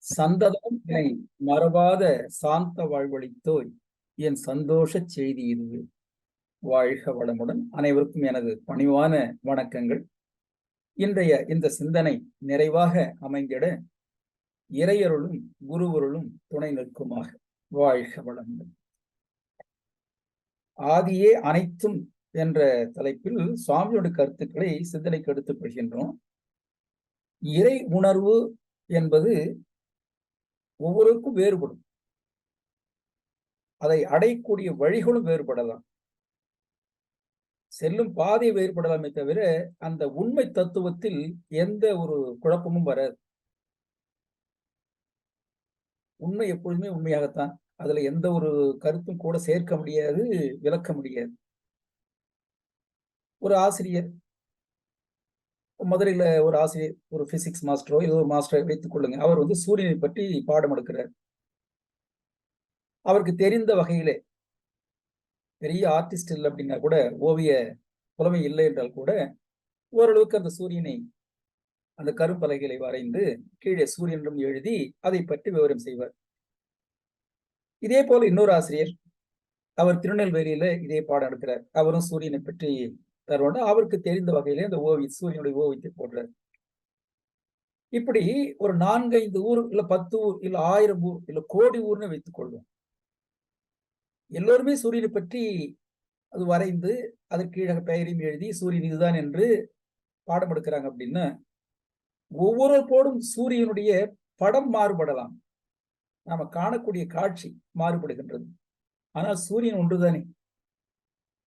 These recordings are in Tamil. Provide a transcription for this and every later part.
சந்ததம் என்னை மறவாத சாந்த வாழ்வழித்தோய் என் சந்தோஷ செய்தி இதுவே. வாழ்க வளமுடன். அனைவருக்கும் எனது பணிவான வணக்கங்கள். இன்றைய இந்த சிந்தனை நிறைவாக அமைந்திட இறையருளும் குருவருளும் துணை நிற்குமாக. வாழ்க வளமுடன். ஆதியே அனைத்தும் என்ற தலைப்பில் சுவாமியோட கருத்துக்களை சிந்தனைக்கு எடுத்துக் கொள்கின்றோம். இறை உணர்வு என்பது ஒவ்வொருக்கும் வேறுபடும். அதை அடையக்கூடிய வழிகளும் வேறுபடலாம், செல்லும் பாதை வேறுபடலாமே தவிர அந்த உண்மை தத்துவத்தில் எந்த ஒரு குழப்பமும் வராது. உண்மை எப்பொழுதுமே உண்மையாகத்தான், அதுல எந்த ஒரு கருத்தும் கூட சேர்க்க முடியாது, விளக்க முடியாது. ஒரு ஆசிரியர், மதுரையில ஒரு ஆசிரியர், ஒரு பிசிக்ஸ் மாஸ்டரோ ஏதோ ஒரு மாஸ்டரை வைத்துக் கொள்ளுங்க. அவர் சூரியனை பற்றி பாடம் எடுக்கிறார். அவருக்கு தெரிந்த வகையிலே, பெரிய ஆர்டிஸ்ட் இல்லை அப்படின்னா கூட, ஓவிய புலமை இல்லை என்றால் கூட, ஓரளவுக்கு அந்த சூரியனை அந்த கரும்பலகைகளை வரைந்து கீழே சூரியனும் எழுதி அதை பற்றி விவரம் செய்வார். இதே போல இன்னொரு ஆசிரியர், அவர் திருநெல்வேலியில இதே பாடம் எடுக்கிறார். அவரும் சூரியனை பற்றி தருவாங்க. அவருக்கு தெரிந்த வகையிலே அந்த சூரியனுடைய ஓவியத்தை போடுறார். இப்படி ஒரு 4-5 ஊர் இல்ல 10 ஊர் இல்ல 1000 ஊர் இல்ல கோடி ஊர்னு வைத்துக் கொள்வோம். எல்லோருமே சூரியனை பற்றி அது வரைந்து அதற்கு கீழே பெயரையும் எழுதி சூரியன் இதுதான் என்று பாடம் எடுக்கிறாங்க அப்படின்னா, ஒவ்வொரு போடும் சூரியனுடைய படம் மாறுபடலாம், நாம காணக்கூடிய காட்சி மாறுபடுகின்றது. ஆனால் சூரியன் ஒன்றுதானே.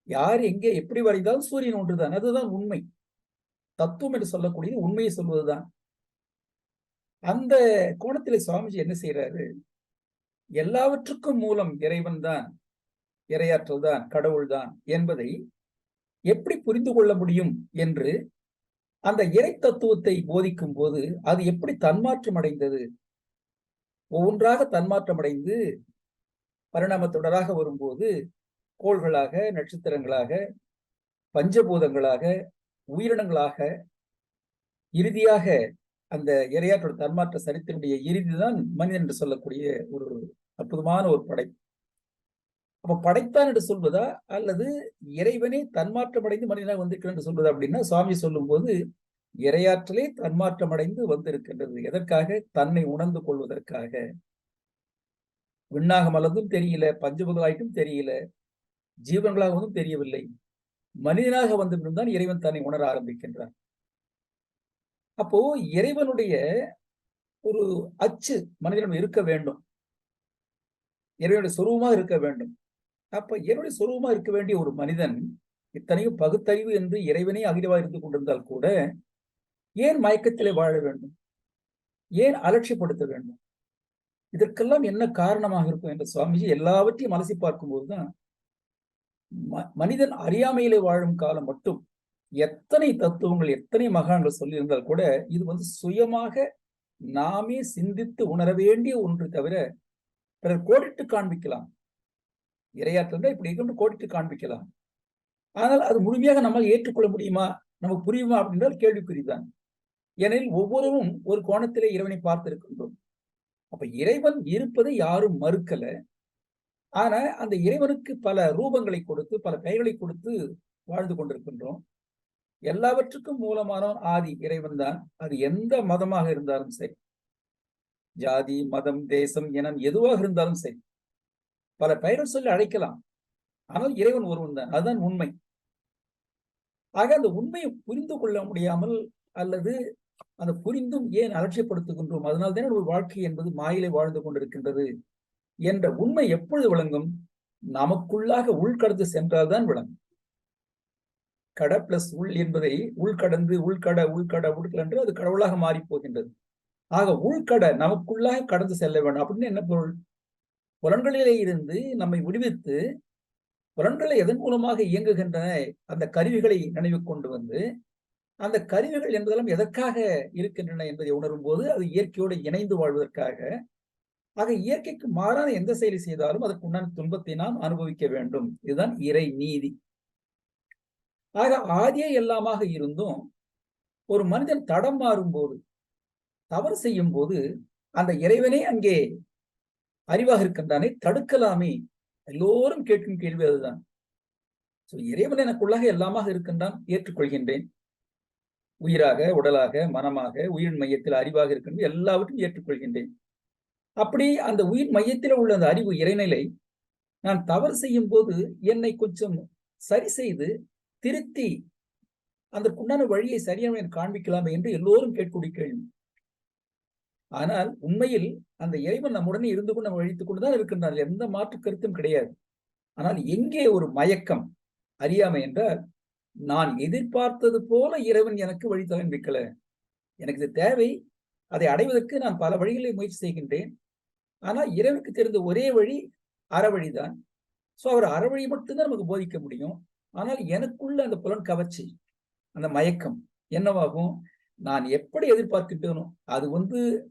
யார் எங்கே எப்படி வரைந்தாலும் சூரியன் ஒன்றுதான். அதுதான் உண்மை. தத்துவம் என்று சொல்லக்கூடியது உண்மையை சொல்வதுதான். அந்த கோணத்திலே சுவாமிஜி என்ன செய்யறாரு, எல்லாவற்றுக்கும் மூலம் இறைவன் தான், இறையாற்றல் தான், கடவுள் தான் என்பதை எப்படி புரிந்து கொள்ள முடியும் என்று அந்த இறை தத்துவத்தை போதிக்கும் போது அது எப்படி தன்மாற்றம் அடைந்தது, ஒவ்வொன்றாக தன்மாற்றம் அடைந்து பரிணாம தொடராக வரும்போது கோள்களாக, நட்சத்திரங்களாக, பஞ்சபூதங்களாக, உயிரினங்களாக, இறுதியாக அந்த இறையாற்றோட தன்மாற்ற சரித்தினுடைய இறுதிதான் மனிதன் என்று சொல்லக்கூடிய ஒரு அற்புதமான ஒரு படைப்பு. அப்ப படைத்தான் என்று சொல்வதா அல்லது இறைவனே தன்மாற்றம் அடைந்து மனிதனாக வந்திருக்கிறான் என்று சொல்வதா அப்படின்னா, சுவாமி சொல்லும் போது இறையாற்றலே தன்மாற்றம் அடைந்து வந்திருக்கின்றது. எதற்காக? தன்னை உணர்ந்து கொள்வதற்காக. விண்ணாக மலர்ந்தும் தெரியல, பஞ்சபூதமாயிட்டும் தெரியல, ஜீவன்களாகவும் தெரியவில்லை, மனிதனாக வந்திருந்தான் இறைவன் தன்னை உணர ஆரம்பிக்கின்றான். அப்போ இறைவனுடைய ஒரு அச்சு மனிதனுடைய இருக்க வேண்டும், இறைவனுடைய சொரூபமாக இருக்க வேண்டும். அப்ப இறைவனுடைய சொரூபமா இருக்க வேண்டிய ஒரு மனிதன் இத்தனையும் பகுத்தறிவு என்று இறைவனே அகிலவா இருந்து கொண்டிருந்தால் கூட ஏன் மயக்கத்திலே வாழ வேண்டும், ஏன் அலட்சியப்படுத்த வேண்டும்? இதற்கெல்லாம் என்ன காரணமாக இருக்கும் என்று சுவாமிஜி எல்லாவற்றையும் அலசி பார்க்கும்போதுதான், மனிதன் அறியாமையிலே வாழும் காலம் மட்டும் எத்தனை தத்துவங்கள், எத்தனை மகான்கள் சொல்லியிருந்தால் கூட இது சுயமாக நாமே சிந்தித்து உணர வேண்டிய ஒன்று தவிர பிறர் கோடிட்டு காண்பிக்கலாம். இறையாற்றல் இப்படி கொண்டு கோடிட்டு காண்பிக்கலாம். ஆனால் அது முழுமையாக நம்மால் ஏற்றுக்கொள்ள முடியுமா, நமக்கு புரியுமா அப்படின்றால் கேள்விக்குறிதான். ஏனெனில் ஒவ்வொருவரும் ஒரு கோணத்திலே இறைவனை பார்த்திருக்கின்றோம். அப்ப இறைவன் இருப்பதை யாரும் மறுக்கல. ஆனா அந்த இறைவனுக்கு பல ரூபங்களை கொடுத்து, பல பெயர்களை கொடுத்து வாழ்ந்து கொண்டிருக்கின்றோம். எல்லாவற்றுக்கும் மூலமானவன் ஆதி இறைவன் தான். அது எந்த மதமாக இருந்தாலும் சரி, ஜாதி, மதம், தேசம், இனம் எதுவாக இருந்தாலும் சரி, பல பெயர்கள் சொல்லி அழைக்கலாம். ஆனால் இறைவன் ஒருவன் தான். அதுதான் உண்மை. ஆக அந்த உண்மையை புரிந்து கொள்ள முடியாமல் அல்லது அந்த புரிந்தும் ஏன் அலட்சியப்படுத்துகின்றோம், அதனால்தான் ஒரு வாழ்க்கை என்பது மாயிலே வாழ்ந்து கொண்டிருக்கின்றது என்ற உண்மை எப்பொழுது விளங்கும்? நமக்குள்ளாக உள்கடந்து சென்றால்தான் விளங்கும். கட பிளஸ் உள் என்பதை உள்கடந்து உள்கட என்று அது கடவுளாக மாறி போகின்றது. ஆக உள்கட நமக்குள்ளாக கடந்து செல்ல வேண்டும். அப்படின்னு என்ன பொருள்? புலன்களிலே இருந்து நம்மை விடுவித்து, புலன்களை எதன் மூலமாக இயங்குகின்றன அந்த கருவிகளை நினைவு கொண்டு வந்து, அந்த கருவிகள் என்பதெல்லாம் எதற்காக இருக்கின்றன என்பதை உணரும் போது அது இயற்கையோடு இணைந்து வாழ்வதற்காக. ஆக இயற்கைக்கு மாறான எந்த செயலை செய்தாலும் அதற்கு உண்டான துன்பத்தை நாம் அனுபவிக்க வேண்டும். இதுதான் இறை நீதி. ஆக ஆதியே எல்லாமாக இருந்தும் ஒரு மனிதன் தடம் மாறும் போது, தவறு செய்யும் போது அந்த இறைவனே அங்கே அறிவாக இருக்கின்றானே, தடுக்கலாமே. எல்லோரும் கேட்கும் கேள்வி அதுதான். இறைவன் எனக்குள்ளாக எல்லாமாக இருக்கின்றான், ஏற்றுக்கொள்கின்றேன். உயிராக, உடலாக, மனமாக, உயிர் மையத்தில் அறிவாக இருக்கின்ற எல்லாவற்றையும் ஏற்றுக்கொள்கின்றேன். அப்படி அந்த உயிர் மையத்தில் உள்ள அந்த அறிவு இறைநிலை நான் தவறு செய்யும் போது என்னை கொஞ்சம் சரி செய்து திருத்தி அதற்குண்டான வழியை சரியாக காண்பிக்கலாமே என்று எல்லோரும் கேட்கக்கூடிய கேள்வி. ஆனால் உண்மையில் அந்த இறைவன் நம்முடனே இருந்து கொண்டு நம்ம வழித்துக் கொண்டுதான் இருக்கின்றார், எந்த மாற்று கருத்தும் கிடையாது. ஆனால் எங்கே ஒரு மயக்கம், அறியாமை என்றால், நான் எதிர்பார்த்தது போல இறைவன் எனக்கு வழி காண்பிக்கல, எனக்கு இது தேவை, அதை அடைவதற்கு நான் பல வழிகளை முயற்சி செய்கின்றேன். ஆனால் இறைவனுக்கு தெரிந்த ஒரே வழி அறவழிதான். அவர் அறவழி மட்டும்தான் நமக்கு போதிக்க முடியும். ஆனால் எனக்குள்ள அந்த புலன் கவர்ச்சி, அந்த மயக்கம் என்னவாகும்? நான் எப்படி எதிர்பார்க்கின்றேனோ அது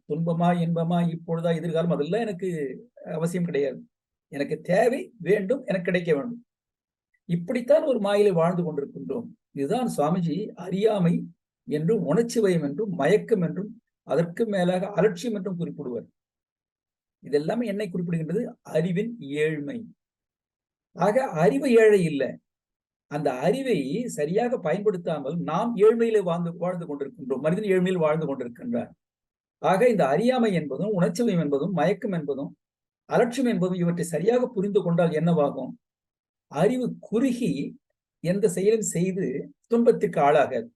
துன்பமா, இன்பமா, இப்பொழுதா, எதிர்காலம், அதெல்லாம் எனக்கு அவசியம் கிடையாது. எனக்கு தேவை, வேண்டும், எனக்கு கிடைக்க வேண்டும். இப்படித்தான் ஒரு மாயிலை வாழ்ந்து கொண்டிருக்கின்றோம். இதுதான் சுவாமிஜி அறியாமை என்றும், உணர்ச்சி வயம் என்றும், மயக்கம் என்றும், அதற்கு மேலாக அலட்சியம் என்றும் குறிப்பிடுவார். இதெல்லாமே என்னை குறிப்பிடுகின்றது? அறிவின் ஏழ்மை. ஆக அறிவு ஏழை இல்லை, அந்த அறிவை சரியாக பயன்படுத்தாமல் நாம் ஏழ்மையில வாழ்ந்து கொண்டிருக்கின்றோம். மனிதன் ஏழ்மையில் வாழ்ந்து கொண்டிருக்கின்றார். ஆக இந்த அறியாமை என்பதும், உணர்ச்சிவயம் என்பதும், மயக்கம் என்பதும், அலட்சியம் என்பதும் இவற்றை சரியாக புரிந்து கொண்டால் என்னவாகும்? அறிவு குறுகி எந்த செயலும் செய்து துன்பத்திற்கு ஆளாகாது.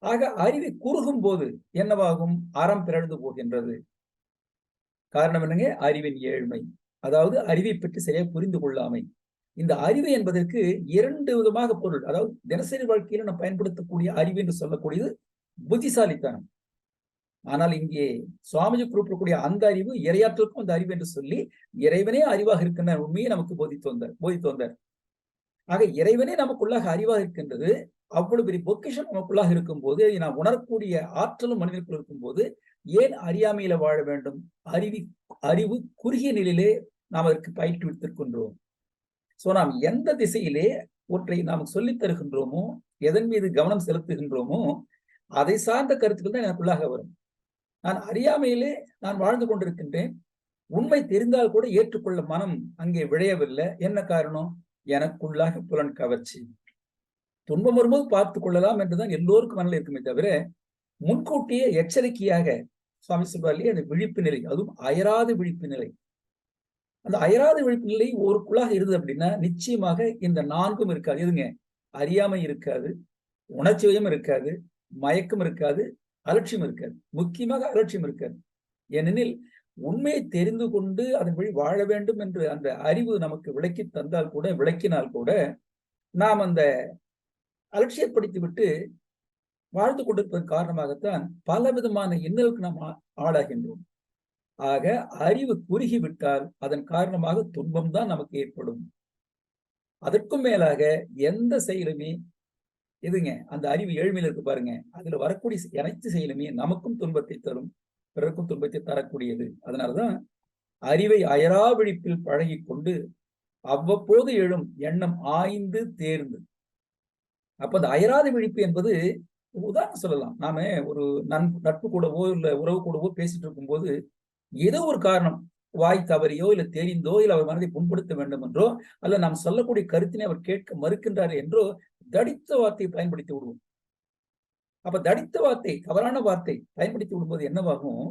ஆக அறிவை குறுகும் போது என்னவாகும்? அறம் பிறழ்ந்து போகின்றது. காரணம் என்னங்க? அறிவின் ஏழ்மை, அதாவது அறிவை பற்றி சரியாக புரிந்து கொள்ளாமை. இந்த அறிவு என்பதற்கு இரண்டு விதமாக பொருள். அதாவது தினசரி வாழ்க்கையில நாம் பயன்படுத்தக்கூடிய அறிவு என்று சொல்லக்கூடியது புத்திசாலித்தனம். ஆனால் இங்கே சுவாமிஜி குறிப்பிடக்கூடிய அந்த அறிவு இறையாற்றலுக்கும் அந்த அறிவு என்று சொல்லி இறைவனே அறிவாக இருக்கின்ற உண்மையை நமக்கு போதித்து வந்தார். ஆக இறைவனே நமக்குள்ளாக அறிவாக இருக்கின்றது. அவ்வளவு பெரிய பொக்கிஷம் நமக்குள்ளாக இருக்கும் போது, நாம் உணரக்கூடிய ஆற்றலும் மனிதனுக்குள் இருக்கும் போது ஏன் அறியாமையில வாழ வேண்டும்? அறிவு குறுகிய நிலையிலே நாம் அதற்கு பயிற்றுவித்திருக்கின்றோம். நாம் எந்த திசையிலே ஒன்றை நாம் சொல்லித் தருகின்றோமோ, எதன் மீது கவனம் செலுத்துகின்றோமோ, அதை சார்ந்த கருத்துக்கள் தான் எனக்குள்ளாக வரும். நான் அறியாமையிலே நான் வாழ்ந்து கொண்டிருக்கின்றேன். உண்மை தெரிந்தால் கூட ஏற்றுக்கொள்ள மனம் அங்கே விழையவில்லை. என்ன காரணம்? எனக்குள்ளாக புலன் கவர்ச்சி. துன்பம் வரும்போது பார்த்துக் கொள்ளலாம் என்றுதான் எல்லோருக்கும் மனதில் இருக்குமே தவிர, முன்கூட்டியே எச்சரிக்கையாக சுவாமி சொல்வார்களே, அந்த விழிப்பு நிலை, அதுவும் அயராத விழிப்பு நிலை. அந்த அயராத விழிப்பு நிலை ஒருக்குள்ளாக இருந்தது அப்படின்னா நிச்சயமாக இந்த நான்கும் இருக்காது. எதுங்க? அறியாமை இருக்காது, உணர்ச்சியும் இருக்காது, மயக்கம் இருக்காது, அலட்சியம் இருக்காது. முக்கியமாக அலட்சியம் இருக்காது. ஏனெனில் உண்மையை தெரிந்து கொண்டு அதன் வழி வாழ வேண்டும் என்று அந்த அறிவு நமக்கு விளக்கினால் கூட நாம் அந்த அலட்சியப்படுத்தி விட்டு வாழ்ந்து கொண்டிருப்பதன் காரணமாகத்தான் பல விதமான இன்னலுக்கு நாம் ஆளாகின்றோம். ஆக அறிவு குறுகிவிட்டால் அதன் காரணமாக துன்பம் தான் நமக்கு ஏற்படும். அதற்கும் மேலாக எந்த செயலுமே எதுங்க? அந்த அறிவு ஏழ்மையில இருக்கு பாருங்க, அதுல வரக்கூடிய அனைத்து செயலுமே நமக்கும் துன்பத்தை தரும், பிறருக்கும் துன்பத்தை தரக்கூடியது. அதனாலதான் அறிவை அயரா விழிப்பில் பழகி கொண்டு அவ்வப்போது எழும் எண்ணம் ஆய்ந்து தேர்ந்து. அப்ப அந்த அயராத விழிப்பு என்பது உதாரணம் சொல்லலாம். நாம ஒரு நட்பு கூடவோ இல்ல உறவு கூடவோ பேசிட்டு இருக்கும் போது ஏதோ ஒரு காரணம், வாய் தவறியோ இல்ல தெரிந்தோ இல்ல அவர் மனதை புண்படுத்த வேண்டும் என்றோ, அல்ல நாம் சொல்லக்கூடிய கருத்தினை அவர் கேட்க மறுக்கின்றார் என்றோ தடித்த வார்த்தையை பயன்படுத்தி விடுவோம். அப்ப தடித்த வார்த்தை, தவறான வார்த்தை பயன்படுத்தி விடும்போது என்னவாகும்?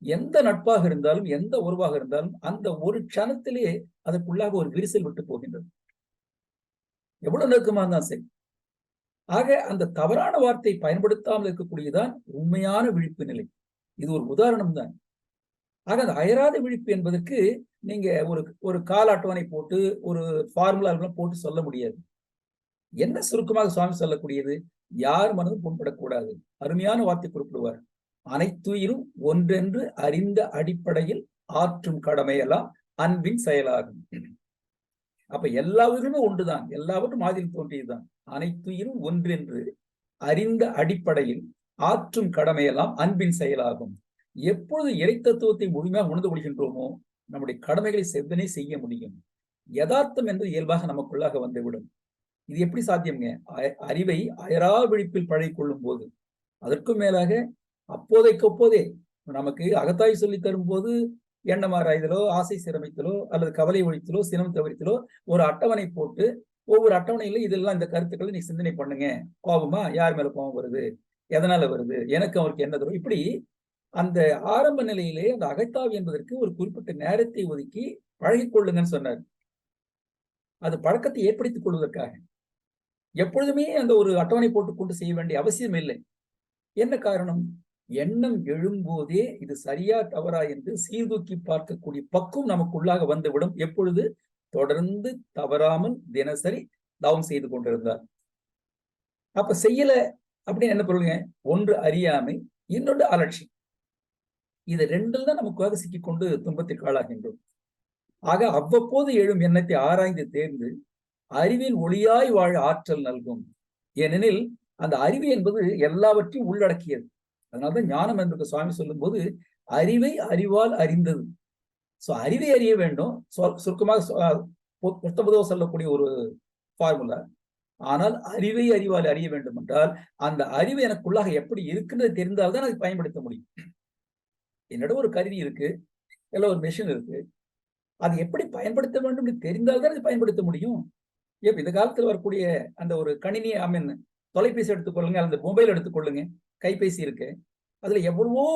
எந்த நட்பாக இருந்தாலும், எந்த உறவாக இருந்தாலும் அந்த ஒரு க்ஷணத்திலே அதற்குள்ளாக ஒரு விரிசல் விட்டு போகின்றது. எவ்வளவு நெருக்கமா இருந்தாலும் சரி. ஆக அந்த தவறான வார்த்தை பயன்படுத்தாமல் இருக்கக்கூடியதான் உண்மையான விழிப்பு நிலை. இது ஒரு உதாரணம் தான். ஆக அந்த அயராத விழிப்பு என்பதற்கு நீங்க ஒரு கால அட்டவணை போட்டு ஒரு ஃபார்முலா போட்டு சொல்ல முடியாது. என்ன சுருக்கமாக சுவாமி சொல்லக்கூடியது? யார் மனதும் புண்படக்கூடாது. அருமையான வார்த்தை குறிப்பிடுவார். அனைத்துயிரும் ஒன்றென்று அறிந்த அடிப்படையில் ஆற்றும் கடமையெல்லாம் அன்பின் செயலாகும். அப்ப எல்லா உயிருமே ஒன்றுதான், எல்லாவற்றும் மாதிரியில் தோன்றியதுதான். அனைத்துயிரும் ஒன்றென்று அறிந்த அடிப்படையில் ஆற்றும் கடமையெல்லாம் அன்பின் செயலாகும். எப்பொழுது இறை தத்துவத்தை முழுமையாக உணர்ந்து கொள்கின்றோமோ நம்முடைய கடமைகளை செவ்வனே செய்ய முடியும். யதார்த்தம் என்று இயல்பாக நமக்குள்ளாக வந்துவிடும். இது எப்படி சாத்தியம்ங்க? அறிவை அயரா விழிப்பில் பழகிக் கொள்ளும் போது. அதற்கும் மேலாக அப்போதைக்கு நமக்கு அகத்தாய் சொல்லி தரும் போது எண்ணமாராய்தலோ, ஆசை சிரமித்தலோ, அல்லது கவலை ஒழித்தலோ, சினம் தவிர்த்தலோ ஒரு அட்டவணை போட்டு ஒவ்வொரு அட்டவணையில இதெல்லாம் இந்த கருத்துக்களை நீ சிந்தனை பண்ணுங்க. கோபமா? யார் மேல கோபம் வருது? எதனால வருது? எனக்கு அவருக்கு என்ன தரும்? இப்படி அந்த ஆரம்ப நிலையிலே அந்த அகத்தாய்வு என்பதற்கு ஒரு குறிப்பிட்ட நேரத்தை ஒதுக்கி பழகிக்கொள்ளுங்கன்னு சொன்னார். அது பழக்கத்தை ஏற்படுத்திக் கொள்வதற்காக. எப்பொழுதுமே அந்த ஒரு அட்டவணை போட்டுக் கொண்டு செய்ய வேண்டிய அவசியம் இல்லை. என்ன காரணம்? எண்ணம் எழும்போதே இது சரியா தவறா என்று சீர்தூக்கி பார்க்கக்கூடிய பக்குவம் நமக்குள்ளாக வந்துவிடும். எப்பொழுது? தொடர்ந்து தவறாமல் தினசரி தவம் செய்து கொண்டிருந்தார். அப்ப செய்யல அப்படின்னு என்ன சொல்லுங்க? ஒன்று அறியாமை, இன்னொன்று அலட்சி. இது ரெண்டில் தான் நமக்காக சிக்கிக்கொண்டு துன்பத்திற்கு ஆளாகின்றோம். ஆக அவ்வப்போது எழும் எண்ணத்தை ஆராய்ந்து தேர்ந்து அறிவின் ஒளியாய் வாழ ஆற்றல் நல்கும். ஏனெனில் அந்த அறிவு என்பது எல்லாவற்றையும் உள்ளடக்கியது. அதனால்தான் ஞானம் என்று சுவாமி சொல்லும் போது அறிவை அறிவால் அறிந்தது. அறிவை அறிய வேண்டும். சுருக்கமாக பொருத்தமுதவ சொல்லக்கூடிய ஒரு ஃபார்முலா. ஆனால் அறிவை அறிவால் அறிய வேண்டும் என்றால் அந்த அறிவு எனக்குள்ளாக எப்படி இருக்குன்றது தெரிந்தால்தான் அதை பயன்படுத்த முடியும். என்னிடம் ஒரு கருவி இருக்கு, இல்ல ஒரு மெஷின் இருக்கு, அது எப்படி பயன்படுத்த வேண்டும் என்று தெரிந்தால்தான் அதை பயன்படுத்த முடியும். இந்த காலத்தில் வரக்கூடிய அந்த ஒரு கணினி, தொலைபேசி எடுத்துக்கொள்ளுங்க, அந்த மொபைல் எடுத்துக்கொள்ளுங்க, கைபேசி இருக்கு, அதுல எவ்வளவோ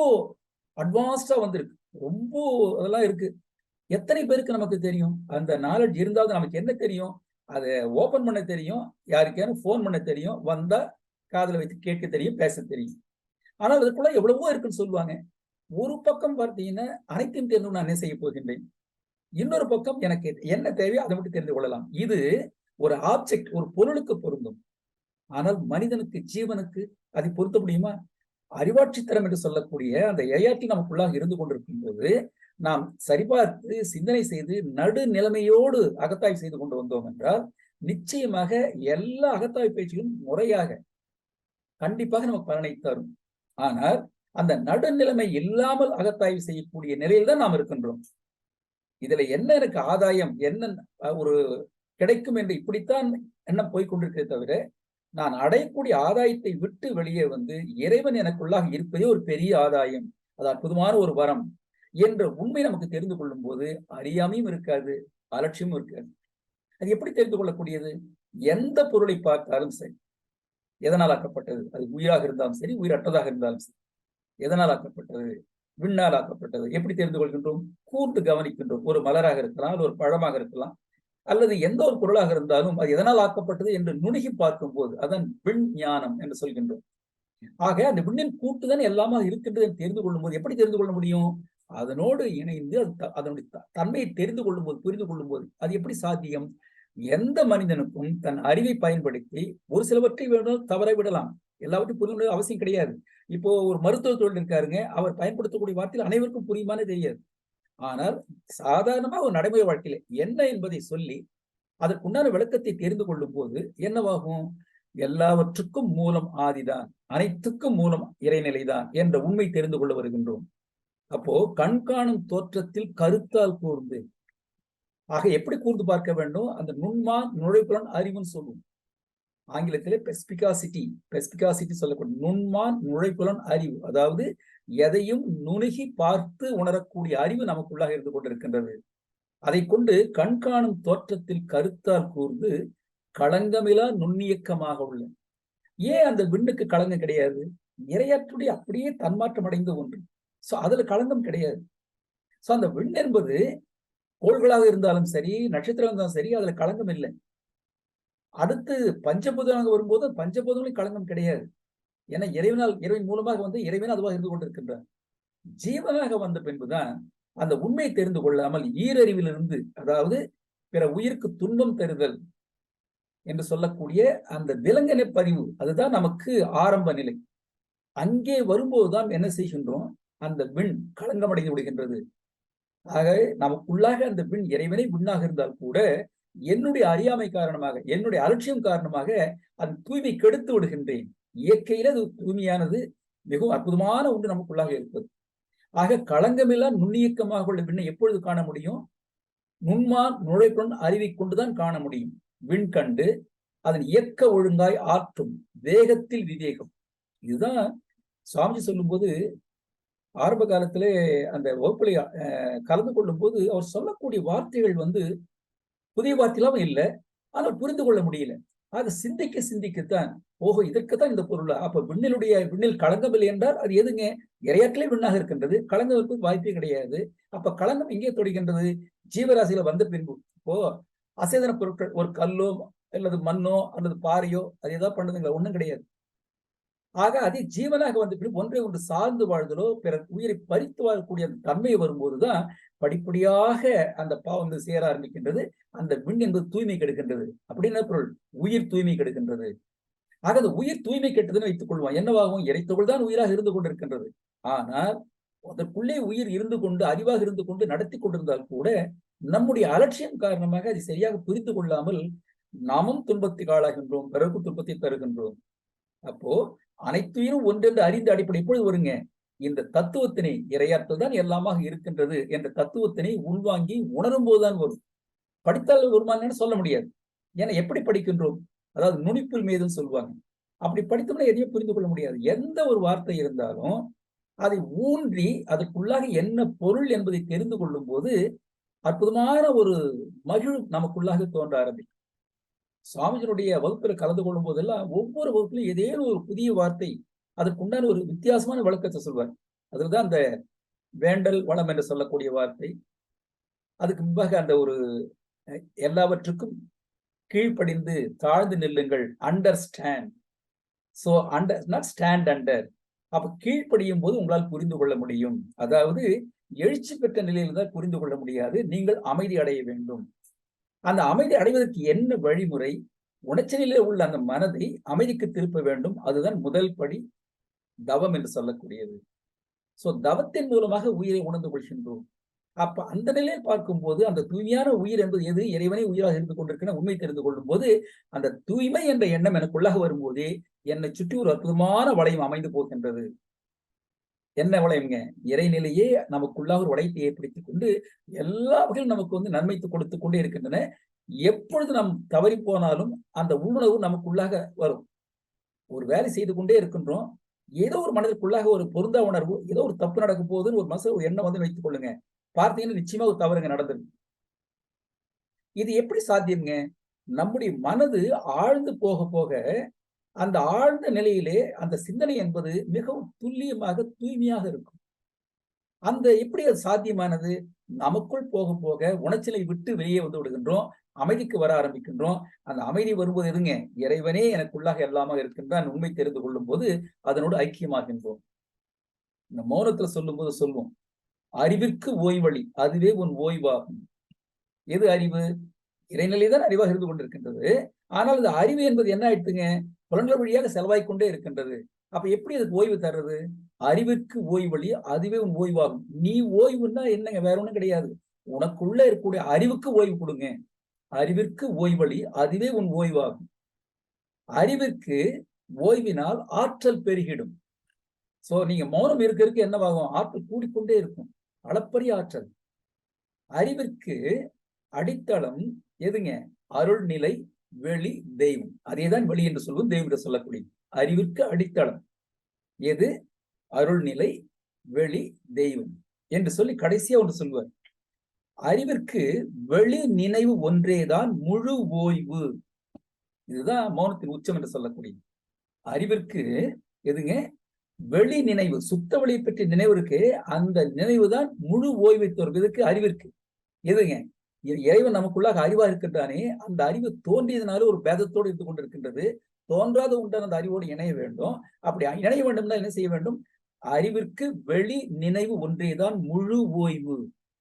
அட்வான்ஸ்டா வந்திருக்கு, ரொம்ப அதெல்லாம் இருக்கு. எத்தனை பேருக்கு நமக்கு தெரியும்? அந்த நாலேஜ் இருந்தாலும் நமக்கு என்ன தெரியும்? அதை ஓபன் பண்ண தெரியும், யாருக்கேனும் போன் பண்ண தெரியும், வந்தா காதுல வைத்து கேட்க தெரியும், பேச தெரியும். ஆனால் அதுக்குள்ள எவ்வளவோ இருக்குன்னு சொல்லுவாங்க. ஒரு பக்கம் பார்த்தீங்கன்னா அனைத்தையும் தெரிந்து நான் என்ன செய்ய போகின்றேன், இன்னொரு பக்கம் எனக்கு என்ன தேவையோ அதை மட்டும் தெரிந்து கொள்ளலாம். இது ஒரு ஆப்ஜெக்ட், ஒரு பொருளுக்கு பொருந்தும். ஆனால் மனிதனுக்கு, ஜீவனுக்கு அதை பொருத்த முடியுமா? அறிவாட்சித்தரம் என்று சொல்லக்கூடிய அந்த ஏஆர்டி நமக்குள்ளாக இருந்து கொண்டிருக்கும் போது நாம் சரிபார்த்து சிந்தனை செய்து நடு நிலைமையோடு அகத்தாய்வு செய்து கொண்டு வந்தோம் என்றால் நிச்சயமாக எல்லா அகத்தாய்வு பயிற்சிகளும் முறையாக கண்டிப்பாக நமக்கு பலனை தரும். ஆனால் அந்த நடுநிலைமை இல்லாமல் அகத்தாய்வு செய்யக்கூடிய நிலையில் தான் நாம் இருக்கின்றோம். இதுல என்ன எனக்கு ஆதாயம், என்ன ஒரு கிடைக்கும் என்று இப்படித்தான் எண்ணம் போய்கொண்டிருக்கே தவிர நான் அடையக்கூடிய ஆதாயத்தை விட்டு வெளியே வந்து இறைவன் எனக்குள்ளாக இருப்பதே ஒரு பெரிய ஆதாயம், அது அற்புதமான ஒரு வரம் என்ற உண்மை நமக்கு தெரிந்து கொள்ளும் போது அறியாமையும் இருக்காது, அலட்சியமும் இருக்காது. அது எப்படி தெரிந்து கொள்ளக்கூடியது? எந்த பொருளை பார்த்தாலும் சரி, எதனால் ஆக்கப்பட்டது? அது உயிராக இருந்தாலும் சரி, உயிரற்றதாக இருந்தாலும் சரி, எதனால் ஆக்கப்பட்டது? விண்ணால் ஆக்கப்பட்டது. எப்படி தெரிந்து கொள்கின்றோம்? கூர்ந்து கவனிக்கின்றோம். ஒரு மலராக இருக்கலாம், ஒரு பழமாக இருக்கலாம், அல்லது எந்த ஒரு பொருளாக இருந்தாலும் அது எதனால் ஆக்கப்பட்டது என்று நுணுகி பார்க்கும் போது அதன் விண் ஞானம் என்று சொல்கின்றோம். ஆக அந்த விண்ணின் கூட்டுதான் எல்லாமே இருக்கின்றது என்று தெரிந்து கொள்ளும் போது எப்படி தெரிந்து கொள்ள முடியும்? அதனோடு இணைந்து அதனுடைய தன்மையை தெரிந்து கொள்ளும் போது, புரிந்து கொள்ளும் போது அது எப்படி சாத்தியம்? எந்த மனிதனுக்கும் தன் அறிவை பயன்படுத்தி ஒரு சிலவற்றை வேணும் தவற விடலாம், எல்லாவற்றையும் புரிந்து கொள்ள அவசியம் கிடையாது. இப்போ ஒரு மருத்துவ தொழில் இருக்காருங்க, அவர் பயன்படுத்தக்கூடிய வார்த்தையில் அனைவருக்கும் புரியுமானே தெரியாது. ஆனால் சாதாரணமா ஒரு நடைமுறை வாழ்க்கையில என்ன என்பதை சொல்லி அதற்குண்டான விளக்கத்தை தெரிந்து கொள்ளும் போது என்னவாகும்? எல்லாவற்றுக்கும் மூலம் ஆதிதான், அனைத்துக்கும் மூலம் இறைநிலைதான் என்ற உண்மை தெரிந்து கொள்ள வருகின்றோம். அப்போ கண்காணும் தோற்றத்தில் கருத்தால் கூர்ந்து, ஆக எப்படி கூர்ந்து பார்க்க வேண்டும்? அந்த நுண்மான் நுழைப்புலன் அறிவுன்னு சொல்லுவோம் ஆங்கிலத்திலே. பெஸ்பிகாசிட்டி சொல்லக்கூடிய நுண்மான் நுழைப்புலன் அறிவு, அதாவது எதையும் நுணுகி பார்த்து உணரக்கூடிய அறிவு நமக்குள்ளாக இருந்து கொண்டிருக்கின்றது. அதை கொண்டு கண்காணும் தோற்றத்தில் கருத்தால் கூர்ந்து களங்கமிலா நுண்ணியக்கமாக உள்ள. ஏன் அந்த விண்ணுக்கு களங்கம் கிடையாது? இரையாற்றுடைய அப்படியே தன்மாற்றம் அடைந்த ஒன்று. அதுல களங்கம் கிடையாது. அந்த விண் என்பது கோள்களாக இருந்தாலும் சரி, நட்சத்திரம் இருந்தாலும் சரி, அதுல களங்கம் இல்லை. அடுத்து பஞ்சபூதமாக வரும்போது பஞ்சபூதங்களில் களங்கம் கிடையாது. ஏன்னா இறைவன் மூலமாக வந்து இறைவன் அதுவாக இருந்து கொண்டிருக்கின்றார். ஜீவனாக வந்த பின்புதான் அந்த உண்மையை தெரிந்து கொள்ளாமல் ஈரறிவிலிருந்து, அதாவது பிற உயிருக்கு துன்பம் தருதல் என்று சொல்லக்கூடிய அந்த விலங்கின பதிவு, அதுதான் நமக்கு ஆரம்ப நிலை. அங்கே வரும்போதுதான் என்ன செய்கின்றோம்? அந்த விண் களங்கமடைந்து விடுகின்றது. ஆக நமக்குள்ளாக அந்த விண் இறைவனை விண்ணாக இருந்தால் கூட என்னுடைய அறியாமை காரணமாக, என்னுடைய அலட்சியம் காரணமாக அந்த தூய்மை கெடுத்து விடுகின்றேன். இயற்கையில அது தூய்மையானது, மிகவும் அற்புதமான ஒன்று நமக்குள்ளாக இருப்பது. ஆக களங்கமில்லா நுண்ணியக்கமாக உள்ள விண்ணை எப்பொழுது காண முடியும்? நுண்மான் நுழைப்புலன் அறிவை கொண்டுதான் காண முடியும். விண் கண்டு அதன் இயக்க ஒழுங்காய் ஆற்றும் வேகத்தில் விவேகம். இதுதான் சுவாமிஜி சொல்லும் போது ஆரம்ப காலத்திலே அந்த வகுப்பிலே கலந்து கொள்ளும் போது அவர் சொல்லக்கூடிய வார்த்தைகள் வந்து புதிய வார்த்தையிலும் இல்லை, ஆனால் புரிந்து கொள்ள முடியல. ஆக சிந்திக்க சிந்திக்கத்தான், ஓஹோ இதற்குத்தான் இந்த பொருள். அப்ப விண்ணில் களங்கம் இல்லை என்றால் அது எதுங்க? இரையாற்றலே விண்ணாக இருக்கின்றது. களங்கம் இருப்பது வாய்ப்பே கிடையாது. அப்ப களங்கம் எங்கே தொடுகின்றது? ஜீவராசியில வந்த பின்பு. இப்போ அசேதன பொருட்கள் ஒரு கல்லோ அல்லது மண்ணோ அல்லது பாறையோ அது ஏதாவது பண்ணுதுங்களா? ஒண்ணும் கிடையாது. ஆக அதே ஜீவனாக வந்த பின்பு ஒன்றை ஒன்று சார்ந்து வாழ்தலோ பிற உயிரை பறித்து வாழக்கூடிய அந்த தன்மை வரும்போதுதான் படிப்படியாக அந்த பாவம் வந்து சேர ஆரம்பிக்கின்றது. அந்த விண் என்பது தூய்மை கெடுக்கின்றது. அப்படின்னு பொருள், உயிர் தூய்மை கெடுக்கின்றது. ஆக அந்த உயிர் தூய்மை கெட்டதுன்னு வைத்துக் கொள்வோம். என்னவாகும்? இறைத்தொழில் தான் உயிராக இருந்து கொண்டிருக்கின்றது. ஆனால் அதற்குள்ளே உயிர் இருந்து கொண்டு அறிவாக இருந்து கொண்டு நடத்தி கொண்டிருந்தால் கூட நம்முடைய அலட்சியம் காரணமாக அதை சரியாக புரிந்து கொள்ளாமல் நாமும் துன்பத்துக்கு ஆளாகின்றோம், பிறகு துன்பத்தை தருகின்றோம். அப்போ அனைத்துயிரும் ஒன்றென்று அறிந்த அடிப்படை எப்பொழுது வருங்க? இந்த தத்துவத்தினை இறையாற்றல் தான் எல்லாமாக இருக்கின்றது என்ற தத்துவத்தினை உள்வாங்கி உணரும் போதுதான் வரும். படித்தால் வருமானு சொல்ல முடியாது. ஏன்னா எப்படி படிக்கின்றோம்? அதாவது நுனிப்புல் மீதுன்னு சொல்லுவாங்க. அப்படி படித்தோம்னா எதையும் புரிந்து கொள்ள முடியாது. எந்த ஒரு வார்த்தை இருந்தாலும் அதை ஊன்றி அதற்குள்ளாக என்ன பொருள் என்பதை தெரிந்து கொள்ளும் போது அற்புதமான ஒரு மகிழ்வு நமக்குள்ளாக தோன்ற ஆரம்பிக்கும். சுவாமிஜியுடைய வகுப்பில் கலந்து கொள்ளும் போதெல்லாம் ஒவ்வொரு வகுப்பிலும் ஏதேனும் ஒரு புதிய வார்த்தை அதற்குண்டான ஒரு வித்தியாசமான விளக்கத்தை சொல்வார். அதுதான் அந்த வேண்டல் வளம் என்று சொல்லக்கூடிய வார்த்தை. அதுக்கு முன்பாக அந்த ஒரு எல்லாவற்றுக்கும் கீழ்ப்படிந்து தாழ்ந்து நில்லுங்கள், understand. So under not stand under. அப்ப கீழ்ப்படியும் போது உங்களால் புரிந்து கொள்ள முடியும். அதாவது எழுச்சி பெற்ற நிலையில் தான் புரிந்து கொள்ள முடியாது. நீங்கள் அமைதி அடைய வேண்டும். அந்த அமைதி அடைவதற்கு என்ன வழிமுறை? உணர்ச்சியிலே உள்ள அந்த மனதை அமைதிக்கு திருப்ப வேண்டும். அதுதான் முதல் படி தவம் என்று சொல்லக்கூடியது. சோ தவத்தின் மூலமாக உயிரை உணர்ந்து கொள்கின்றோம். அப்ப அந்த நிலையில் பார்க்கும்போது அந்த தூய்மையான உயிர் என்பது எது? இறைவனை உயிராக இருந்து கொண்டிருக்கிற உண்மை தெரிந்து கொள்ளும் போது அந்த தூய்மை என்ற எண்ணம் எனக்குள்ளாக வரும்போதே என்னை சுற்றி ஒரு அற்புதமான வளையம் அமைந்து போகின்றது. என்ன வளையம்ங்க? இறைநிலையே நமக்குள்ளாக ஒரு வளையத்தை ஏற்படுத்திக் கொண்டு எல்லா வகையிலும் நமக்கு வந்து நன்மைத்து கொடுத்து கொண்டே இருக்கின்றன. எப்பொழுது நாம் தவறி போனாலும் அந்த உள்ளுணர்வு நமக்குள்ளாக வரும். ஒரு வேலை செய்து கொண்டே இருக்கின்றோம், ஏதோ ஒரு மனதிற்குள்ளாக ஒரு பொருந்தா உணர்வு, ஏதோ ஒரு தப்பு நடக்க போகுதுன்னு ஒரு ஒரு எண்ணம் வந்து வைத்துக் கொள்ளுங்க. பார்த்தீங்கன்னா நிச்சயமா ஒரு தவறுங்க நடந்திருக்கு. இது எப்படி சாத்தியம்ங்க? நம்முடைய மனது ஆழ்ந்து போக போக அந்த ஆழ்ந்த நிலையிலே அந்த சிந்தனை என்பது மிகவும் துல்லியமாக தூய்மையாக இருக்கும். அந்த எப்படி அது சாத்தியமானது? நமக்குள் போக போக உணர்ச்சியை விட்டு வெளியே வந்து விடுகின்றோம், அமைதிக்கு வர ஆரம்பிக்கின்றோம். அந்த அமைதி வரும்போது எதுங்க? இறைவனே எனக்குள்ளாக எல்லாமாக இருக்கின்றான் உண்மை தெரிந்து கொள்ளும் போது அதனோடு ஐக்கியமாகின்றோம். இந்த மௌனத்துல சொல்லும் போது சொல்வோம், அறிவிற்கு ஓய்வழி, அதுவே உன் ஓய்வாகும். எது அறிவு? இறைநிலைதான் அறிவாக இருந்து கொண்டிருக்கின்றது. ஆனால் இந்த அறிவு என்பது என்ன ஆயிடுத்துங்க? புலன்கள் வழியாக செலவாய் கொண்டே இருக்கின்றது. அப்ப எப்படி அதுக்கு ஓய்வு தர்றது? அறிவுக்கு ஓய்வழி, அதுவே உன் ஓய்வாகும். நீ ஓய்வுன்னா என்னங்க? வேற ஒண்ணும் கிடையாது. உனக்குள்ள இருக்கக்கூடிய அறிவுக்கு ஓய்வு கொடுங்க. அறிவிற்கு ஓய்வழி, அதுவே உன் ஓய்வாகும். அறிவிற்கு ஓய்வினால் ஆற்றல் பெருகிடும். சோ நீங்க மௌனம் இருக்க என்னவாகும்? ஆற்றல் கூடிக்கொண்டே இருக்கும். அளப்பரிய ஆற்றல். அறிவிற்கு அடித்தளம் எதுங்க? அருள்நிலை, வெளி, தெய்வம். அதேதான் வெளி என்று சொல்லுவோம், தெய்வம் என்று சொல்லக்கூடிய. அறிவிற்கு அடித்தளம் எது? அருள்நிலை, வெளி, தெய்வம் என்று சொல்லி கடைசியா ஒன்று சொல்வார். அறிவிற்கு வெளி நினைவு ஒன்றேதான் முழு ஓய்வு. இதுதான் மௌனத்தின் உச்சம் என்று சொல்லக்கூடிய. அறிவிற்கு எதுங்க? வெளி நினைவு, சுத்த வழியை பற்றி நினைவு இருக்கு. அந்த நினைவு தான் முழு ஓய்வை தருவதற்கு அறிவிற்கு. எதுங்க? இறைவன் நமக்குள்ளாக அறிவா இருக்கின்றானே, அந்த அறிவு தோன்றியதுனால ஒரு பேதத்தோடு இருந்து கொண்டிருக்கின்றது. தோன்றாத உண்டான அந்த அறிவோடு இணைய வேண்டும். அப்படி இணைய வேண்டும்னா என்ன செய்ய வேண்டும்? அறிவிற்கு வெளி நினைவு ஒன்றேதான் முழு ஓய்வு.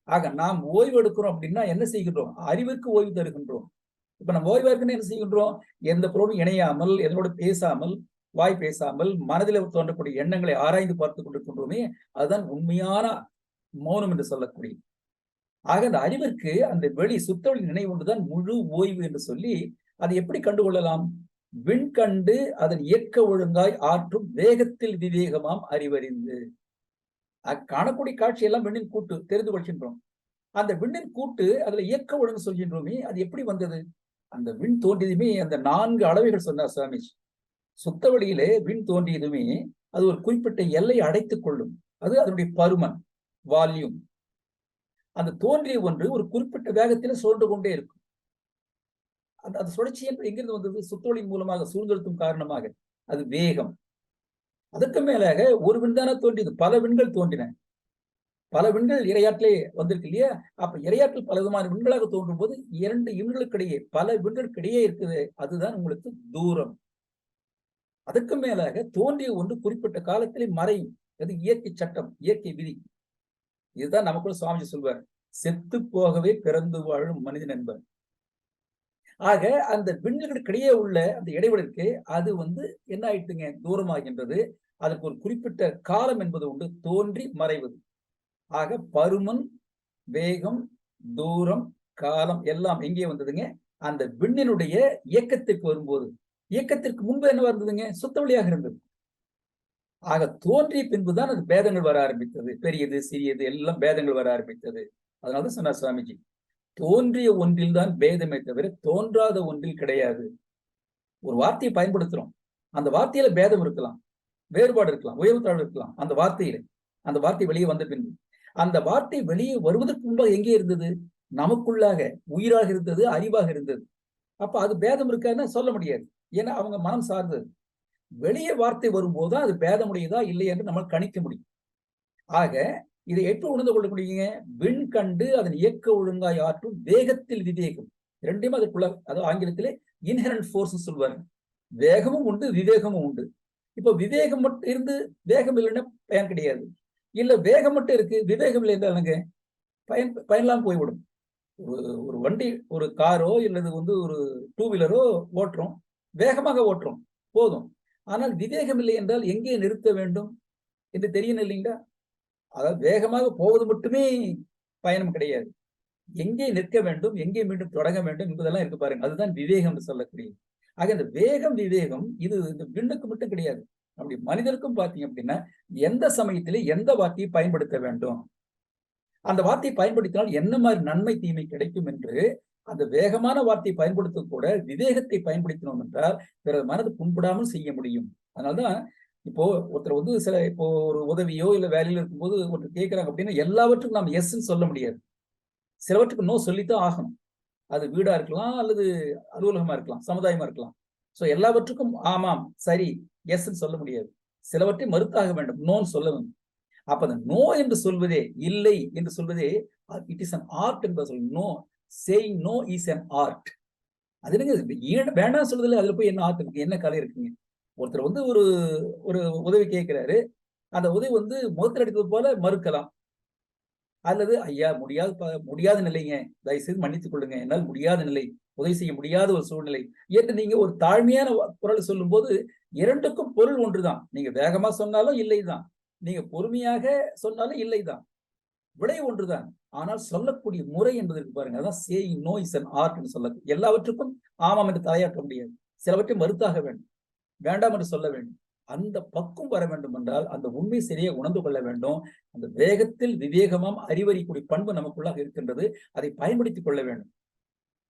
ஆக நாம் ஓய்வு எடுக்கிறோம் அப்படின்னா என்ன செய்கின்றோம்? அறிவிற்கு ஓய்வு தருகின்றோம். இப்ப நம்ம ஓய்வா இருக்குன்னு என்ன செய்கின்றோம்? எந்த பொருளும் இணையாமல், எதனோடு பேசாமல், வாய் பேசாமல், மனதில் தோன்றக்கூடிய எண்ணங்களை ஆராய்ந்து பார்த்துக் கொண்டிருக்கின்றோமே, அதுதான் உண்மையான மௌனம் என்று சொல்லக்கூடிய. ஆக அந்த அறிவிற்கு அந்த வெளி சுத்தவெளி நினைவு ஒன்றுதான் முழு ஓய்வு என்று சொல்லி அதை எப்படி கண்டுகொள்ளலாம்? விண் கண்டு அதன் இயக்க ஒழுங்காய் ஆற்றும் வேகத்தில் விவேகமாம் அறிவறிந்து. காணக்கூடிய காட்சி எல்லாம் விண்ணின் கூட்டு தெரிந்து கொள்கின்றோம். அந்த விண்ணின் கூட்டு அதுல இயக்க ஒழுங்கு சொல்கின்றோமே, அது எப்படி வந்தது? அந்த விண் தோன்றியதுமே அந்த 4 அளவைகள் சொன்னார் சுவாமி. சுத்த வழியிலே விண் தோன்றியதுமே அது ஒரு குறிப்பிட்ட எல்லை அடைத்துக் கொள்ளும். அது அதனுடைய பருமன், வால்யூம். அந்த தோன்றிய ஒன்று ஒரு குறிப்பிட்ட வேகத்தில் சுழன்று கொண்டே இருக்கும். அந்த சுழற்சி என்பது எங்கிருந்து வந்தது? சுற்றொளியின் மூலமாக, சூழ்ந்தெழுத்தும் காரணமாக. அது வேகம். அதற்கு மேலாக ஒரு விண்தான தோன்றியது, பல விண்கள் தோன்றின. பல விண்கள் இரையாற்றிலே வந்திருக்கு இல்லையா? அப்ப இரையாற்றில் பல விதமான விண்களாக தோன்றும் போது 2 விண்களுக்கிடையே, பல விண்களுக்கு இடையே இருக்குது, அதுதான் உங்களுக்கு தூரம். அதுக்கு மேலாக தோன்றிய ஒன்று குறிப்பிட்ட காலத்திலே மறையும். அது இயற்கை சட்டம், இயற்கை விதி. இதுதான் நமக்குள்ள சுவாமிஜி சொல்வார், செத்து போகவே பிறந்து வாழும் மனிதன் என்பார். ஆக அந்த விண்களுக்கு இடையே உள்ள அந்த இடைவெளி இருக்கு, அது என்ன ஆயிட்டுங்க? தூரமாகின்றது. அதுக்கு ஒரு குறிப்பிட்ட காலம் என்பது உண்டு, தோன்றி மறைவது. ஆக பருமன், வேகம், தூரம், காலம் எல்லாம் எங்கே வந்ததுங்க? அந்த விண்ணினுடைய இயக்கத்திற்கு வரும்போது. இயக்கத்திற்கு முன்பு என்னவா இருந்ததுங்க? சுத்தவெளியாக இருந்தது. ஆக தோன்றிய பின்புதான் அது பேதங்கள் வர ஆரம்பித்தது. பெரியது, சிறியது எல்லாம் பேதங்கள் வர ஆரம்பித்தது. அதனால சொன்னார் சுவாமிஜி, தோன்றிய ஒன்றில் தான் பேதமே தவிர தோன்றாத ஒன்றில் கிடையாது. ஒரு வார்த்தையை பயன்படுத்துறோம், அந்த வார்த்தையில பேதம் இருக்கலாம், வேறுபாடு இருக்கலாம், உயர்வு தாழ்வு இருக்கலாம். அந்த வார்த்தை வெளியே வந்த பின்பு, அந்த வார்த்தை வெளியே வருவதற்கு முன்பாக எங்கே இருந்தது? நமக்குள்ளாக உயிராக இருந்தது, அறிவாக இருந்தது. அப்ப அது பேதம் இருக்கான்னு சொல்ல முடியாது. ஏன்னா அவங்க மனம் சார்ந்தது. வெளியே வார்த்தை வரும்போதுதான் அது பேதமுடையதா இல்லை என்று நம்ம கணிக்க முடியும். ஆக இதை எப்ப உணர்ந்து கொள்ள முடியுங்க? விண் கண்டு அதன் இயக்க ஒழுங்காய் ஆற்றும் வேகத்தில் விவேகம். இரண்டையும் அதுக்குள்ள, அதாவது ஆங்கிலத்திலே இன்ஹெரண்ட் ஃபோர்ஸ் சொல்வாங்க. வேகமும் உண்டு, விவேகமும் உண்டு. இப்போ விவேகம் மட்டும் இருந்து வேகம் இல்லைன்னா பயன் கிடையாது. இல்ல வேகம் மட்டும் இருக்கு, விவேகம் இல்லை என்றாலுங்க பயன்லாம் போய்விடும். ஒரு வண்டி, ஒரு காரோ இல்லது ஒரு 2 வீலரோ ஓட்டுறோம், வேகமாக ஓட்டுறோம், போதும். ஆனால் விவேகம் இல்லை என்றால் எங்கே நிறுத்த வேண்டும் என்று தெரியணும் இல்லைங்களா? அதாவது வேகமாக போவது மட்டுமே பயணம் கிடையாது. எங்கே நிற்க வேண்டும், எங்கே மீண்டும் தொடங்க வேண்டும் என்பதெல்லாம் இருக்கு பாருங்க. அதுதான் விவேகம் என்று சொல்லக்கூடியது. ஆக இந்த வேகம், விவேகம் இது இந்த விண்ணுக்கு மட்டும் கிடையாது. அப்படி மனிதருக்கும் பார்த்தீங்க அப்படின்னா, எந்த சமயத்திலே எந்த வார்த்தையை பயன்படுத்த வேண்டும், அந்த வார்த்தையை பயன்படுத்தினால் என்ன மாதிரி நன்மை தீமை கிடைக்கும் என்று, அந்த வேகமான வார்த்தையை பயன்படுத்த கூட விவேகத்தை பயன்படுத்தினோம் என்றால் பிறகு மனது புண்படாமல் செய்ய முடியும். அதனால்தான் இப்போ ஒருத்தர் சில இப்போ ஒரு உதவியோ இல்ல வேலையில இருக்கும்போது ஒருத்தர் கேட்கிறாங்க அப்படின்னா எல்லாவற்றுக்கும் நாம் எஸ் சொல்ல முடியாது. சிலவற்றுக்கு நோ சொல்லித்தான் ஆகணும். அது வீடா இருக்கலாம், அல்லது அலுவலகமா இருக்கலாம், சமுதாயமா இருக்கலாம். சோ எல்லாவற்றுக்கும் ஆமாம், சரி, எஸ் சொல்ல முடியாது. சிலவற்றை மறுத்தாக வேண்டும், நோன்னு சொல்ல வேண்டும். அப்ப அந்த நோ என்று சொல்வதே, இல்லை என்று சொல்வதே, இட் இஸ் அன் ஆர்ட் என்பது சொல்லணும். No, saying no is an art. அது என்னங்க வேண்டாம் சொல்றதுல அதுல போய் என்ன ஆர்ட் இருக்கு, என்ன கலை இருக்குங்க? ஒருத்தர் ஒரு ஒரு உதவி கேட்கிறாரு, அந்த உதவி முகத்தில் அடித்தது போல மறுக்கலாம், அல்லது ஐயா முடியாத நிலைங்க, தயவுசெய்து மன்னித்துக் கொள்ளுங்க, என்னால் முடியாத நிலை, உதவி செய்ய முடியாத ஒரு சூழ்நிலை என்று நீங்க ஒரு தாழ்மையான குரல் சொல்லும் போது இரண்டுக்கும் பொருள் ஒன்றுதான். நீங்க வேகமா சொன்னாலும் இல்லைதான், நீங்க பொறுமையாக சொன்னாலும் இல்லைதான், விடை ஒன்றுதான். ஆனால் சொல்லக்கூடிய முறை என்பது இருக்கு பாருங்க, அதான் saying no is an art என்று சொல்ல. எல்லாவற்றுக்கும் ஆமாம் என்று தலையாட்ட முடியாது, சிலவற்றை மறுத்தாக வேண்டும், வேண்டாம் என்று சொல்ல வேண்டும். அந்த பக்குவம் வர வேண்டும் என்றால் அந்த உண்மை சரியை உணர்ந்து கொள்ள வேண்டும். அந்த வேகத்தில் விவேகமாம் அறிவறிக்கூடிய பண்பு நமக்குள்ளாக இருக்கின்றது, அதை பயன்படுத்திக் கொள்ள வேண்டும்.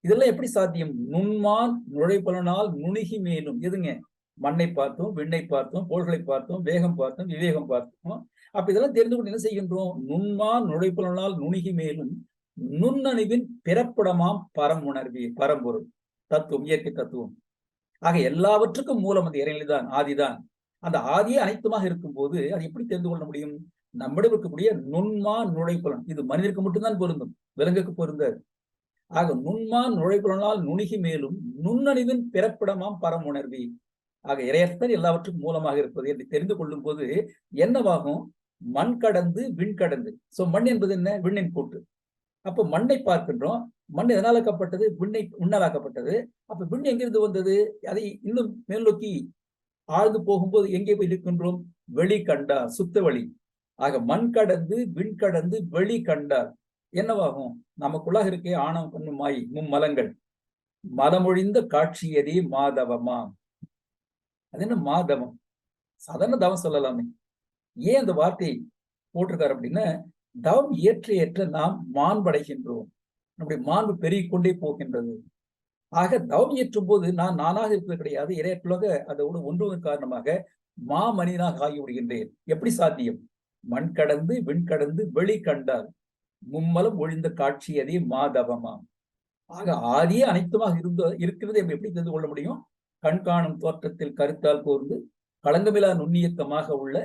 இதெல்லாம் எப்படி சாத்தியம்? நுண்மான் நுழைபலனால் நுணுகி மேலும். எதுங்க? மண்ணை பார்த்தோம், விண்ணை பார்த்தோம், கோள்களை பார்த்தோம், வேகம் பார்த்தோம், விவேகம் பார்த்தோம். அப்ப இதெல்லாம் தெரிந்து கொண்டு என்ன செய்கின்றோம்? நுண்மான் நுழைபலனால் நுணுகி மேலும் நுண்ணணிவின் பிறப்பிடமாம் பரமுணர்வி, பரம்பொருள் தத்துவம், இயற்கை தத்துவம். ஆக எல்லாவற்றுக்கும் மூலம் அந்த இறைநிலைதான், ஆதிதான். அந்த ஆதியே அனைத்துமாக இருக்கும் போது அது எப்படி தெரிந்து கொள்ள முடியும்? நம்மிடம் இருக்கக்கூடிய நுண்மா நுழைப்புலன், இது மனிதனுக்கு மட்டும்தான் பொருந்தும், விலங்குக்கு பொருந்தாது. ஆக நுண்மா நுழைப்புலனால் நுணுகி மேலும் நுண்ணணிவின் பிறப்பிடமாம் பரமுணர்வி. ஆக இறையர்த்தன் எல்லாவற்றுக்கும் மூலமாக இருப்பது என்று தெரிந்து கொள்ளும் போது என்னவாகும்? மண் கடந்து விண் கடந்து. சோ மண் என்பது என்ன? விண்ணின் கூட்டு. அப்ப மண்ணை பார்க்கின்றோம், மண் எதனாலாக்கப்பட்டது? விண்ணாலாக்கப்பட்டது. அப்ப விண் எங்கிருந்து வந்தது? அதை இன்னும் மேல் நோக்கி ஆழ்ந்து போகும்போது எங்கே போய் இருக்கின்றோம்? வெளி கண்டார், சுத்த வழி. ஆக மண் கடந்து விண் கடந்து வெளி கண்டார் என்னவாகும்? நமக்குள்ளாக இருக்கே ஆணவம் கண்ணும் மாய் மும்மலங்கள், மலமொழிந்த காட்சியதே மாதவமா. அது என்ன மாதவம்? சாதாரண தவம் சொல்லலாமே, ஏன் அந்த வார்த்தை போட்டிருக்காரு அப்படின்னா, தவம் ஏற்ற ஏற்ற நாம் மாண்படைகின்றோம், நம்முடைய மாண்பு பெருகிக்கொண்டே போகின்றது. ஆக தவம் ஏற்றும் போது நான் நானாக இருப்பது கிடையாது, இறையற்றுலக அதோடு ஒன்றுவதன் காரணமாக மனிதனாக ஆகிவிடுகின்றேன். எப்படி சாத்தியம்? மண் கடந்து விண் கடந்து வெளி கண்டார் மும்மலம் ஒழிந்த காட்சி அதே மாதவமாம். ஆக ஆதியே அனைத்துமாக இருக்கிறது என்று எப்படி தெரிந்து கொள்ள முடியும்? கண்காணும் தோற்றத்தில் கருத்தால் கூர்ந்து களங்கமிலா நுண்ணியக்கமாக உள்ள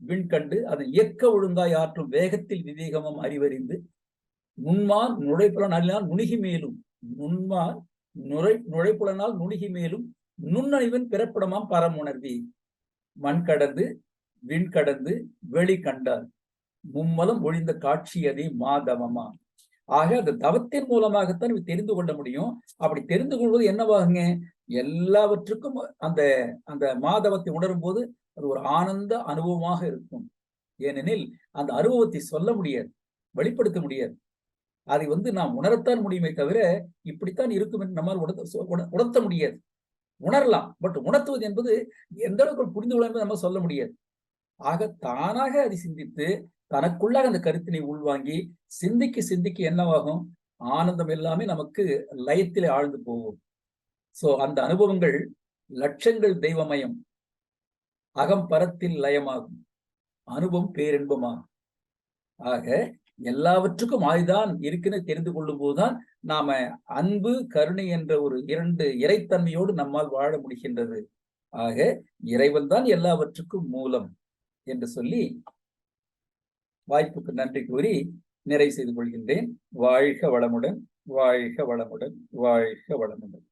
விண்கண்டு அதன் இயக்க ஒழுங்காய் ஆற்றும் வேகத்தில் விவேகமும் அறிவறிந்து நுண்மான் நுழைப்புலனால் நுணுகி மேலும் நுண்மான் நுழைப்புலனால் நுணுகி மேலும் நுண்ணறிவன் பிறப்பிடமாம் பரமுணர்வி. மண் கடந்து விண் கடந்து வெளி கண்டார் மும்மலம் ஒழிந்த காட்சி அதே மாதவமா. ஆக அந்த தவத்தின் மூலமாகத்தான் தெரிந்து கொள்ள முடியும். அப்படி தெரிந்து கொள்வது என்னவாகுங்க? எல்லாவற்றுக்கும் அந்த அந்த மாதவத்தை உணரும் போது அது ஒரு ஆனந்த அனுபவமாக இருக்கும். ஏனெனில் அந்த அனுபவத்தை சொல்ல முடியாது, வெளிப்படுத்த முடியாது. அதை நாம் உணரத்தான் முடியுமே தவிர இப்படித்தான் இருக்கும் என்று நம்மால் உணர்த்த முடியாது. உணரலாம், பட் உணர்த்துவது என்பது எந்த அளவுக்கு புரிந்து கொள்ள என்பது நம்ம சொல்ல முடியாது. ஆக தானாக அதை சிந்தித்து தனக்குள்ளாக அந்த கருத்தினை உள்வாங்கி சிந்திக்க சிந்திக்க என்னவாகும்? ஆனந்தம் எல்லாமே நமக்கு லயத்திலே ஆழ்ந்து போகும். சோ அந்த அனுபவங்கள் லட்சங்கள் தெய்வமயம், அகம் பரத்தில் லயமாகும், அனுபவம் பேரின்பமாகும். ஆக எல்லாவற்றுக்கும் ஆய்தான் இருக்குன்னு தெரிந்து கொள்ளும் போதுதான் நாம அன்பு கருணை என்ற ஒரு இரண்டு இறைத்தன்மையோடு நம்மால் வாழ முடிகின்றது. ஆக இறைவன் தான் எல்லாவற்றுக்கும் மூலம் என்று சொல்லி வாய்ப்புக்கு நன்றி கூறி நிறைவு செய்து கொள்கின்றேன். வாழ்க வளமுடன், வாழ்க வளமுடன், வாழ்க வளமுடன்.